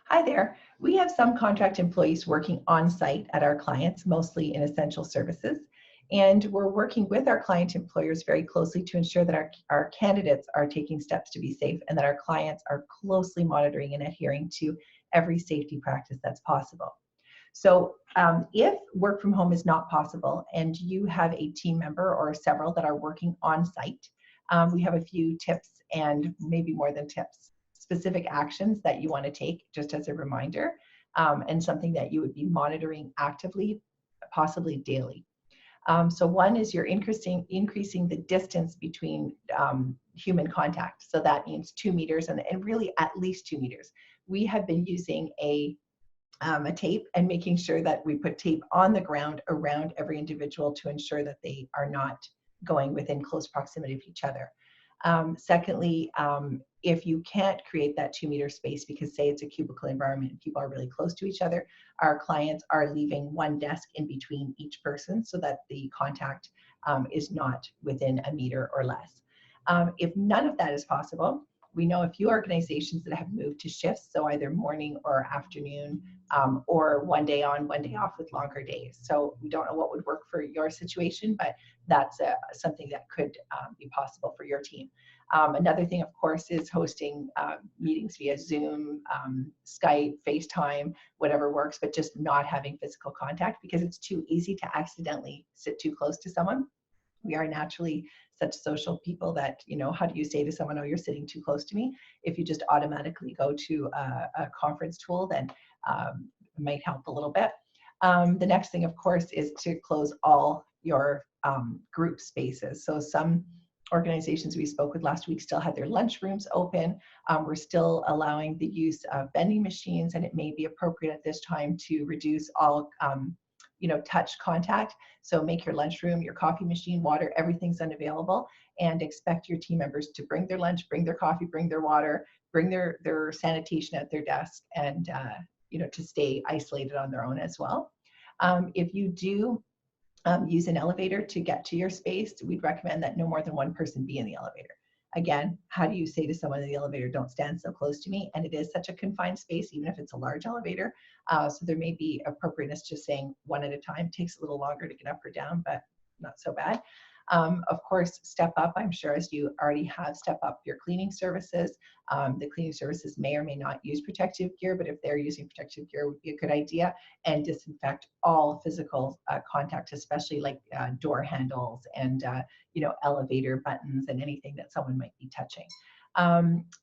Hi there. We have some contract employees working on site at our clients, mostly in essential services. And we're working with our client employers very closely to ensure that our candidates are taking steps to be safe and that our clients are closely monitoring and adhering to every safety practice that's possible. So if work from home is not possible and you have a team member or several that are working on site, we have a few tips and maybe more than tips, specific actions that you want to take just as a reminder, and something that you would be monitoring actively, possibly daily. So one is you're increasing the distance between human contact. So that means 2 meters and really at least 2 meters. We have been using a tape and making sure that we put tape on the ground around every individual to ensure that they are not going within close proximity of each other. Secondly, if you can't create that 2 meter space because say it's a cubicle environment and people are really close to each other, our clients are leaving one desk in between each person so that the contact is not within a meter or less. If none of that is possible, we know a few organizations that have moved to shifts, so either morning or afternoon, or one day on, one day off with longer days. So we don't know what would work for your situation, but that's something that could be possible for your team. Another thing, of course, is hosting meetings via Zoom, Skype, FaceTime, whatever works, but just not having physical contact because it's too easy to accidentally sit too close to someone. We are naturally such social people that, how do you say to someone, oh, you're sitting too close to me? If you just automatically go to a conference tool, then it might help a little bit. The next thing, of course, is to close all your group spaces. So some organizations we spoke with last week still had their lunch rooms open. We're still allowing the use of vending machines, and it may be appropriate at this time to reduce all touch contact. So make your lunchroom, your coffee machine, water, everything's unavailable, and expect your team members to bring their lunch, bring their coffee, bring their water, bring their sanitation at their desk, and to stay isolated on their own as well. If you do use an elevator to get to your space, we'd recommend that no more than one person be in the elevator. Again, how do you say to someone in the elevator, don't stand so close to me? And it is such a confined space, even if it's a large elevator. So there may be appropriateness just saying one at a time. Takes a little longer to get up or down, but not so bad. Of course, step up. I'm sure as you already have step up your cleaning services. The cleaning services may or may not use protective gear, but if they're using protective gear, would be a good idea. And disinfect all physical contact, especially like door handles and elevator buttons and anything that someone might be touching.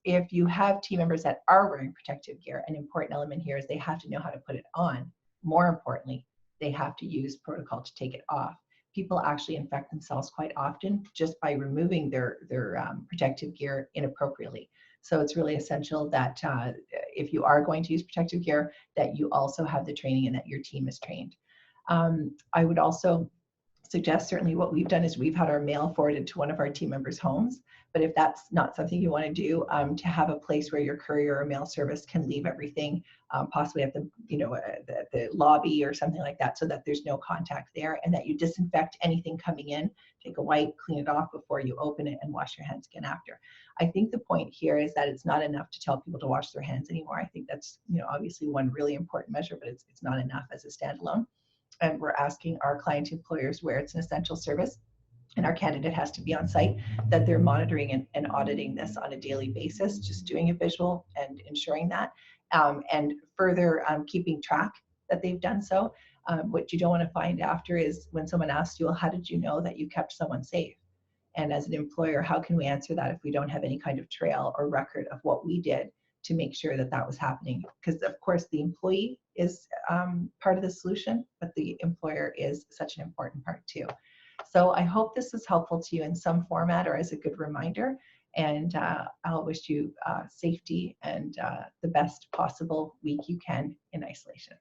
If you have team members that are wearing protective gear, an important element here is they have to know how to put it on. More importantly, they have to use protocol to take it off. People actually infect themselves quite often just by removing their protective gear inappropriately. So it's really essential that if you are going to use protective gear, that you also have the training and that your team is trained. I would also suggest, certainly what we've done is we've had our mail forwarded to one of our team members' homes. But if that's not something you want to do, to have a place where your courier or mail service can leave everything, possibly at the lobby or something like that, so that there's no contact there, and that you disinfect anything coming in, take a wipe, clean it off before you open it, and wash your hands again after. I think the point here is that it's not enough to tell people to wash their hands anymore. I think that's obviously one really important measure, but it's not enough as a standalone. And we're asking our client employers, where it's an essential service and our candidate has to be on site, that they're monitoring and auditing this on a daily basis, just doing a visual and ensuring that, and further keeping track that they've done so. What you don't want to find after is when someone asks you, well, how did you know that you kept someone safe? And as an employer, how can we answer that if we don't have any kind of trail or record of what we did to make sure that that was happening? Because of course the employee is part of the solution, but the employer is such an important part too. So I hope this was helpful to you in some format or as a good reminder. And I'll wish you safety and the best possible week you can in isolation.